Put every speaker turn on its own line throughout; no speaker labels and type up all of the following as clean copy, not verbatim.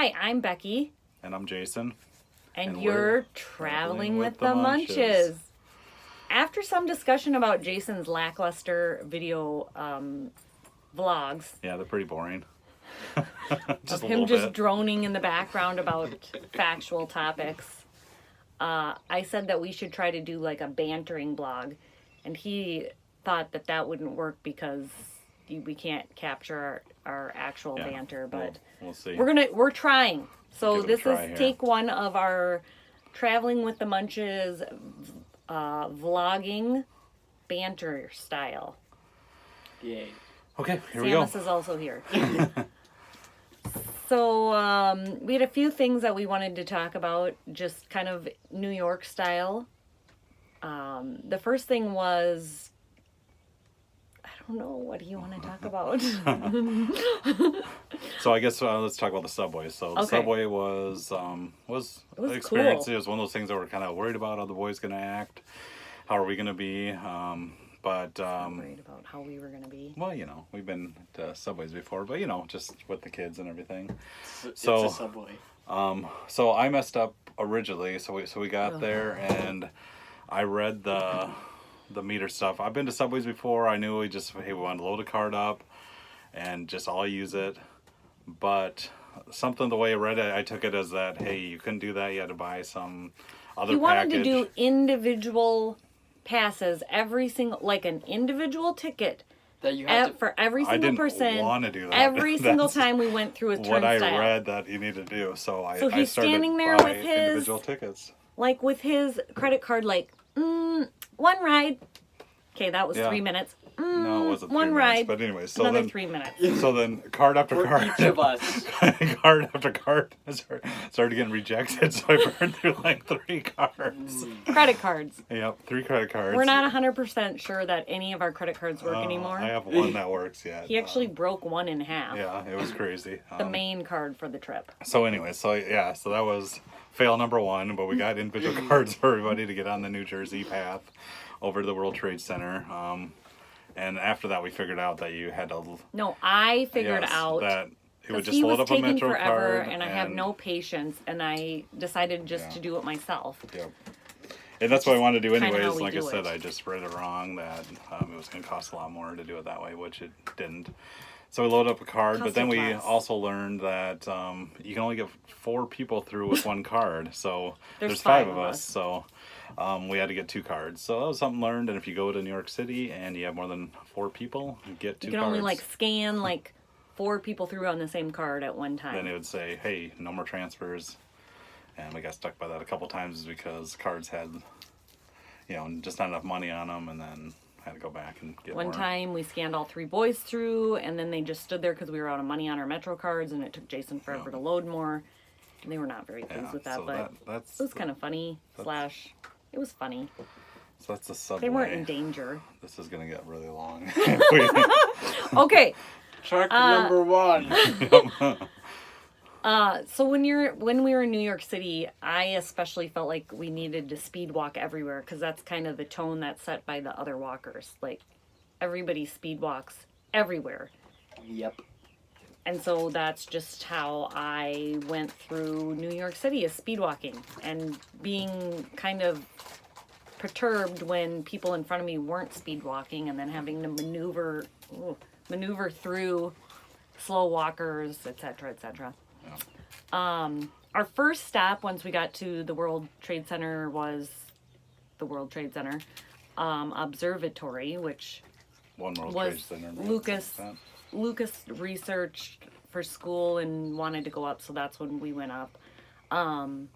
Hi, I'm Becky.
And I'm Jason.
And you're Traveling with the Munches. After some discussion about Jason's lackluster video vlogs.
Yeah, they're pretty boring.
Just of him just droning in the background about factual topics. I said that we should try to do like a bantering blog. And he thought that that wouldn't work because we can't capture our actual banter. But
we'll see.
We're trying. So this is
here.
take one of our Traveling with the Munches vlogging banter style.
Yay.
Okay, here we go.
Samus is also here. So we had a few things that we wanted to talk about, just kind of New York style. The first thing was, I don't know, what do you want to talk about?
So I guess let's talk about the subway. So the subway was an experience.
Cool.
It was one of those things that we're kind of worried about how the boys going to act, how are we going to be. But
worried about how we were going to be.
Well, we've been to subways before, but just with the kids and everything.
It's a subway.
So I messed up originally. So we got there and I read the meter stuff. I've been to subways before. I knew we wanted to load a card up and just all use it. But something the way I read it, I took it as that, hey, you couldn't do that. You had to buy some other package.
You wanted to do individual passes, every single, like an individual ticket
that you had
for every single person.
I didn't want to do that.
Every single time we went through a turnstile.
What I read that you need to do. So
he's
started
standing there
buy
with his
individual tickets.
Like with his credit card, like, one ride. Okay, that was 3 minutes.
No, it wasn't 3
one
minutes.
ride.
But anyway, so
another
then
3 minutes.
So then card after
For
card.
each of us.
Card after card started getting rejected. So I burned through like 3 cards.
Credit cards.
Yep, 3 credit cards.
We're not 100% sure that any of our credit cards work anymore.
I have one that works yet.
He actually broke one in half.
Yeah, it was crazy.
The main card for the trip.
So anyway, so that was fail number 1, but we got individual cards for everybody to get on the New Jersey path over to the World Trade Center. And after that, we figured out that you had to.
No, I figured out
that it would just
he
load
was
up a
taking
Metro
forever,
card,
and I have no patience, and I decided just to do it myself.
Yep. And that's what I wanted to do anyways.
Like
I said, I just read it wrong that it was going to cost a lot more to do it that way, which it didn't. So we loaded up a card, but then we also learned that you can only get 4 people through with one card. So there's 5 of us. So we had to get 2 cards. So that was something learned. And if you go to New York City and you have more than 4 people, you get 2 cards.
You can only scan 4 people through on the same card at one time.
Then it would say, hey, no more transfers. And we got stuck by that a couple times because cards had, just not enough money on them, and then had to go back and get
One
more.
time we scanned all 3 boys through, and then they just stood there because we were out of money on our Metro cards, and it took Jason forever to load more. And they were not very pleased with that,
so
but it was kind of funny. It was funny.
So that's the subway.
They weren't in danger.
This is going to get really long.
Okay.
Truck number 1.
So when we were in New York City, I especially felt like we needed to speed walk everywhere because that's kind of the tone that's set by the other walkers. Like, everybody speed walks everywhere.
Yep.
And so that's just how I went through New York City, is speed walking and being kind of perturbed when people in front of me weren't speed walking, and then having to maneuver through slow walkers, etc., etc. Our first stop once we got to the World Trade Center was the World Trade Center Observatory, which was Lucas researched for school and wanted to go up, so that's when we went up. And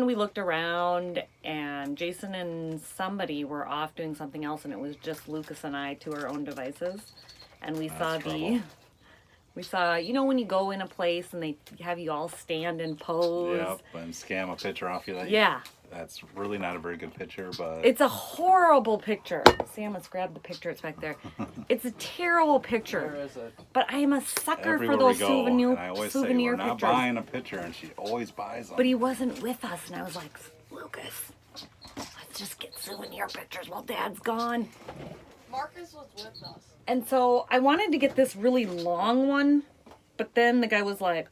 we looked around, and Jason and somebody were off doing something else, and it was just Lucas and I to our own devices. And we saw when you go in a place and they have you all stand and pose.
Yep, and scam a picture off you.
Yeah.
That's really not a very good picture, but...
It's a horrible picture. Sam, let's grab the picture. It's back there. It's a terrible picture.
Where is it?
But I am a sucker
Everywhere
for those
we go,
souvenir
and I always say, we're not
pictures.
buying a picture, and she always buys them.
But he wasn't with us, and I was like, Lucas, let's just get souvenir pictures while Dad's gone.
Marcus was with us.
And so I wanted to get this really long one, but then the guy was like,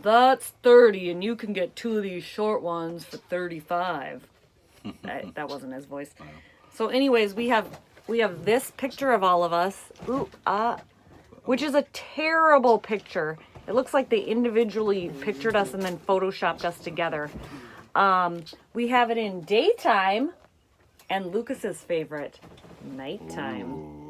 that's 30 and you can get 2 of these short ones for 35. That wasn't his voice. So anyways, we have this picture of all of us. Which is a terrible picture. It looks like they individually pictured us and then photoshopped us together. We have it in daytime and Lucas's favorite, nighttime.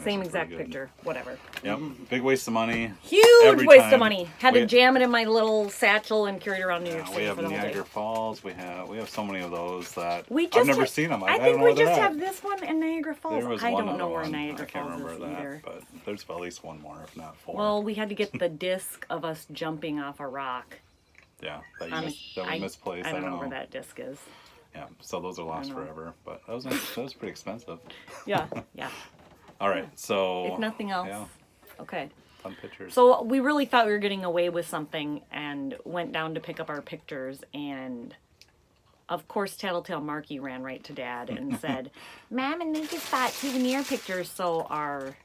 Same exact picture. Whatever.
Yep. Big waste of money.
Huge waste of money. Had to jam it in my little satchel and carry it around New York City
we have
for the whole
Niagara
day.
Falls. We have so many of those that
I've
never seen them.
I
don't
think
know
we
where they're
just
at.
have this one and Niagara Falls.
There was
I
one
don't
other
know where
one.
Niagara
I can't
Falls
remember
is
that,
either.
but there's at least one more, if not 4.
Well, we had to get the disc of us jumping off a rock.
Yeah, that we misplaced.
I don't know where that disc is.
Yeah, so those are lost forever. But that was pretty expensive.
Yeah.
All right, so
If nothing else.
yeah,
Okay.
fun pictures.
So we really thought we were getting away with something and went down to pick up our pictures, and of course Tattletale Marky ran right to Dad and said, Mom and Lucas bought souvenir pictures. So our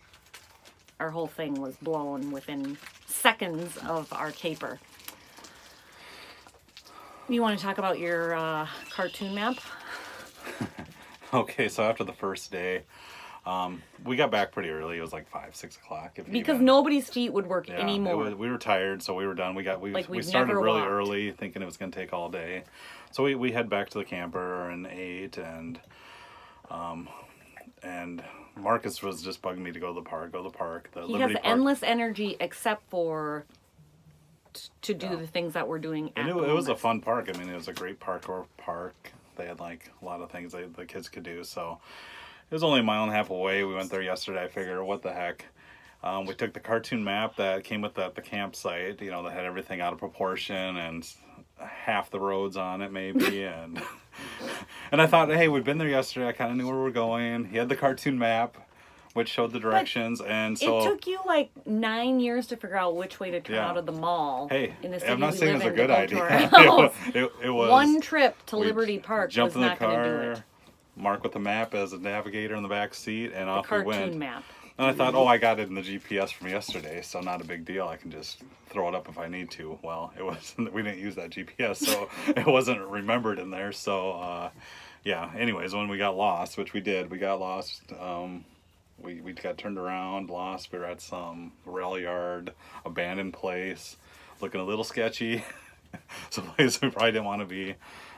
whole thing was blown within seconds of our caper. You want to talk about your cartoon map?
Okay, so after the first day, we got back pretty early. It was like 5, 6 o'clock.
Because nobody's feet would work anymore.
We were tired, so we were done. We
we've
started
never
really
walked.
early, thinking it was going to take all day. So we head back to the camper and ate, and Marcus was just bugging me to go to the park.
He has endless energy except for to do the things that we're doing at
And it
the
was a
moment.
fun park. I mean, it was a great parkour park. They had like a lot of things the kids could do. So it was only a mile and a half away. We went there yesterday. I figured, what the heck. We took the cartoon map that came with the campsite, that had everything out of proportion and half the roads on it maybe. And and I thought, hey, we'd been there yesterday. I kind of knew where we were going. He had the cartoon map, which showed the directions. And so
it took you like 9 years to figure out which way to turn out of the mall.
Hey,
in the city
I'm not
we
saying
live
it's a
in
good
to go to our
idea.
house.
It was
One trip to
we
Liberty Park was
jumped in the
not going to do
car,
it.
Mark with the map as a navigator in the back seat, and off we went.
Cartoon map.
And I thought, I got it in the GPS from yesterday, so not a big deal. I can just throw it up if I need to. Well, it wasn't. We didn't use that GPS, so it wasn't remembered in there. So, yeah. Anyways, when we got lost, which we did, we got lost. We got turned around, lost. We were at some rail yard, abandoned place, looking a little sketchy. Some place we probably didn't want to be.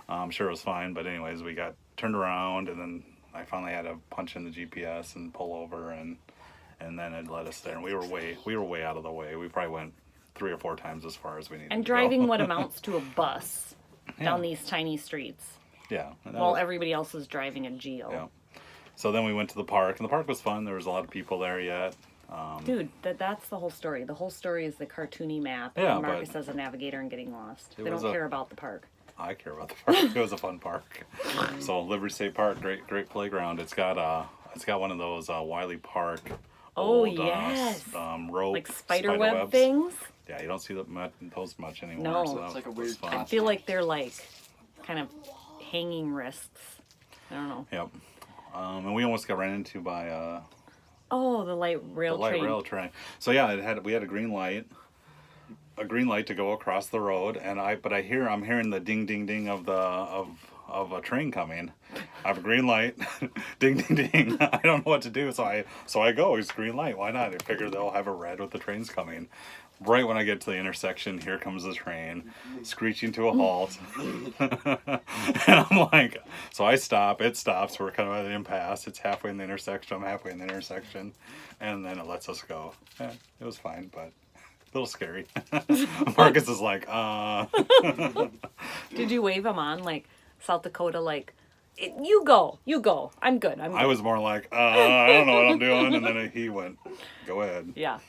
I'm sure it was fine, but anyways, we got turned around, and then I finally had to punch in the GPS and pull over, and then it led us there. And we were way out of the way. We probably went 3 or 4 times as far as we needed
And
to
driving
go.
what amounts to a bus down these tiny streets.
Yeah.
While everybody else is driving a Geo.
Yeah. So then we went to the park, and the park was fun. There was a lot of people there yet.
Dude, that's the whole story. The whole story is the cartoony map.
Yeah,
and Marcus
but
as a navigator and getting lost.
it
They don't
was
care about the park.
I care about the park. It was a fun park. So Liberty State Park, great playground. It's got one of those Wiley Park.
Oh,
old,
yes.
Rope,
Like spider web
webs.
things.
Yeah, you don't see those much anymore.
No.
So
It's like a
it was
weird
fun.
I feel like they're like kind of hanging risks. I don't know.
Yep. And we almost got ran into by
Oh, the light rail
the light
train.
rail train. So yeah, we had a green light to go across the road, and I'm hearing the ding ding ding of a train coming. I have a green light, ding ding ding. I don't know what to do, so I go. It's green light. Why not? I figure they'll have a red with the trains coming. Right when I get to the intersection, here comes the train, screeching to a halt. And I'm like, so I stop, it stops, we're kind of at an impasse. It's halfway in the intersection, I'm halfway in the intersection, and then it lets us go. Yeah, it was fine, but a little scary. Marcus is like,
Did you wave him on like South Dakota, like, you go, I'm good.
I was more like, I don't know what I'm doing, and then he went, go ahead.
Yeah.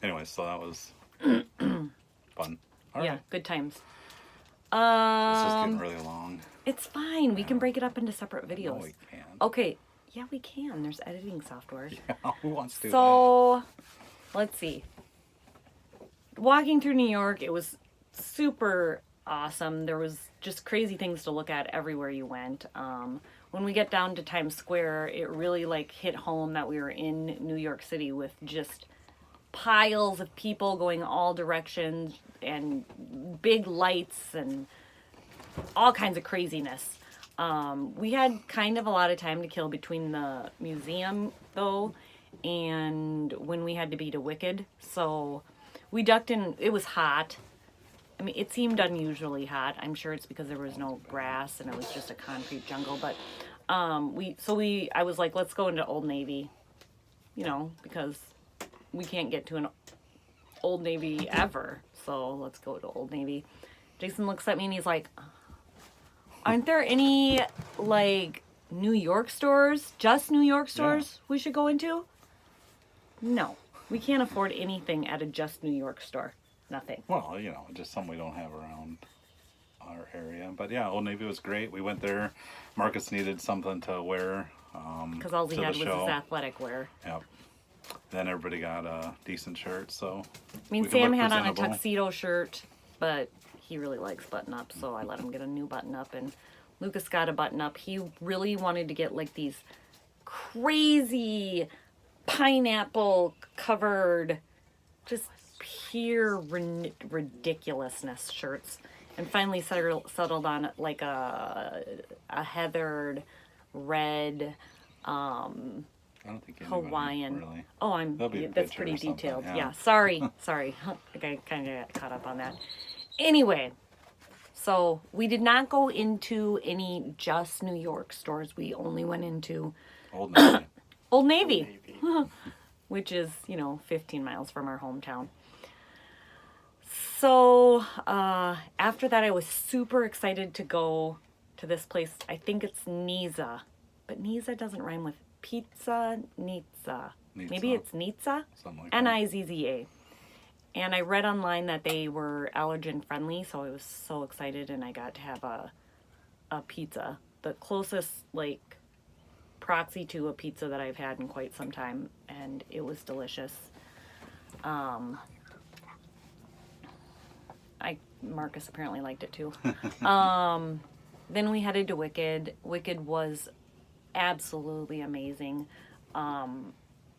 Anyway, so that was fun. All
Yeah,
right.
good times.
This is getting really long.
It's fine. We can break it up into separate videos.
No, we can't.
Okay. Yeah, we can. There's editing software.
Who wants to do
So, let's see. Walking through New York, it was super awesome. There was just crazy things to look at everywhere you went. When we get down to Times Square, it really like hit home that we were in New York City with just piles of people going all directions and big lights and all kinds of craziness. We had kind of a lot of time to kill between the museum, though, and when we had to be to Wicked. So we ducked in. It was hot. I mean, it seemed unusually hot. I'm sure it's because there was no grass and it was just a concrete jungle. But I was like, let's go into Old Navy, because we can't get to an Old Navy ever. So let's go to Old Navy. Jason looks at me and he's like, aren't there any, like, New York stores, just New York stores we should go into? No, we can't afford anything at a just New York store. Nothing.
Well, just something we don't have around our area. But yeah, Old Navy was great. We went there. Marcus needed something to wear.
Because all he had was his athletic wear.
Yep. Then everybody got a decent shirt, so.
I mean, Sam had on a tuxedo shirt, but he really likes button-ups, so I let him get a new button-up, and Lucas got a button-up. He really wanted to get, like, these crazy pineapple-covered, just pure ridiculousness shirts, and finally settled on, like, a heathered red,
I don't think
Hawaiian.
Really.
Oh, that's pretty detailed. Yeah. Sorry. I kind of got caught up on that. Anyway, so we did not go into any just New York stores. We only went into
Old Navy.
Old Navy, which is, 15 miles from our hometown. So after that, I was super excited to go to this place. I think it's Nizza, but Nizza doesn't rhyme with pizza. Nizza. Maybe it's Nizza?
Something like that.
Nizza. And I read online that they were allergen friendly, so I was so excited, and I got to have a pizza. The closest, like, proxy to a pizza that I've had in quite some time, and it was delicious. Marcus apparently liked it too. Then we headed to Wicked. Wicked was absolutely amazing.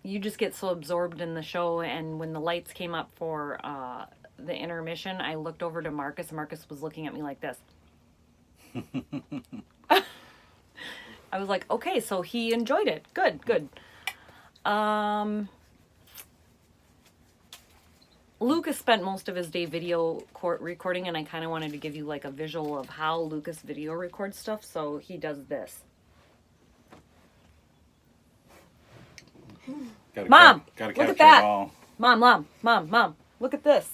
You just get so absorbed in the show, and when the lights came up for the intermission, I looked over to Marcus. Marcus was looking at me like this. I was like, okay, so he enjoyed it. Good. Lucas spent most of his day video recording, and I kind of wanted to give you like a visual of how Lucas video records stuff, so he does this. Mom, look at that. Mom, look at this.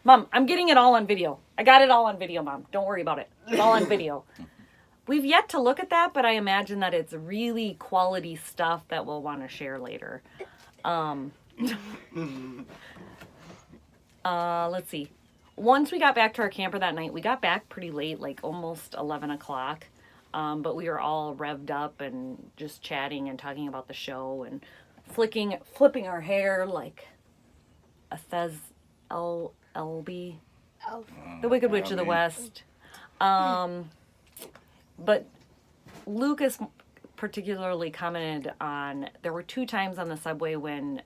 Mom, I'm getting it all on video. I got it all on video, Mom. Don't worry about it. It's all on video. We've yet to look at that, but I imagine that it's really quality stuff that we'll want to share later. Let's see. Once we got back to our camper that night, we got back pretty late, like almost 11 o'clock. But we were all revved up and just chatting and talking about the show and flipping our hair like a Thez Elby, the Wicked Witch of the West. But Lucas particularly commented on, there were 2 times on the subway when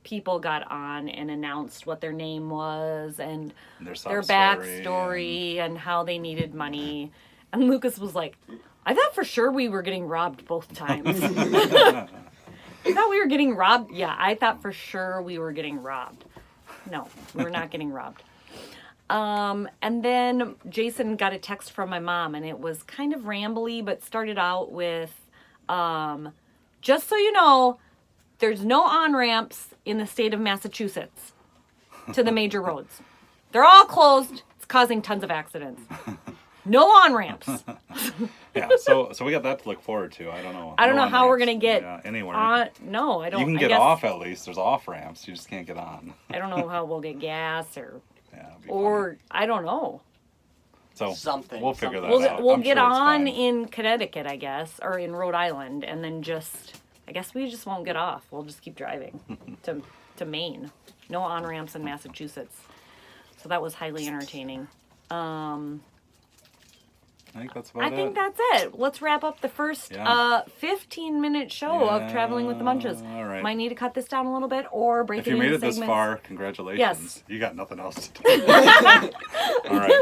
people got on and announced what their name was and their backstory and how they needed money. And Lucas was like, I thought for sure we were getting robbed both times. I thought we were getting robbed. Yeah, I thought for sure we were getting robbed. No, we were not getting robbed. And then Jason got a text from my mom, and it was kind of rambly, but started out with, just so you know, there's no on-ramps in the state of Massachusetts to the major roads. They're all closed. It's causing tons of accidents. No on-ramps.
Yeah, so we got that to look forward to. I don't know.
I don't know how we're going to get
anywhere.
No, I don't.
You can get off at least. There's off-ramps. You just can't get on.
I don't know how we'll get gas or
funny.
I don't know.
So
something.
We'll figure that out.
We'll get on in Connecticut, I guess, or in Rhode Island, and then I guess we just won't get off. We'll just keep driving to Maine. No on-ramps in Massachusetts. So that was highly entertaining.
I think that's about
I
it.
think that's it. Let's wrap up the first 15-minute show of Traveling with the Munches.
All right.
Might need to cut this down a little bit or break
If
it
you
into
made it
segments.
this far, congratulations.
Yes.
You got nothing else to do. All right.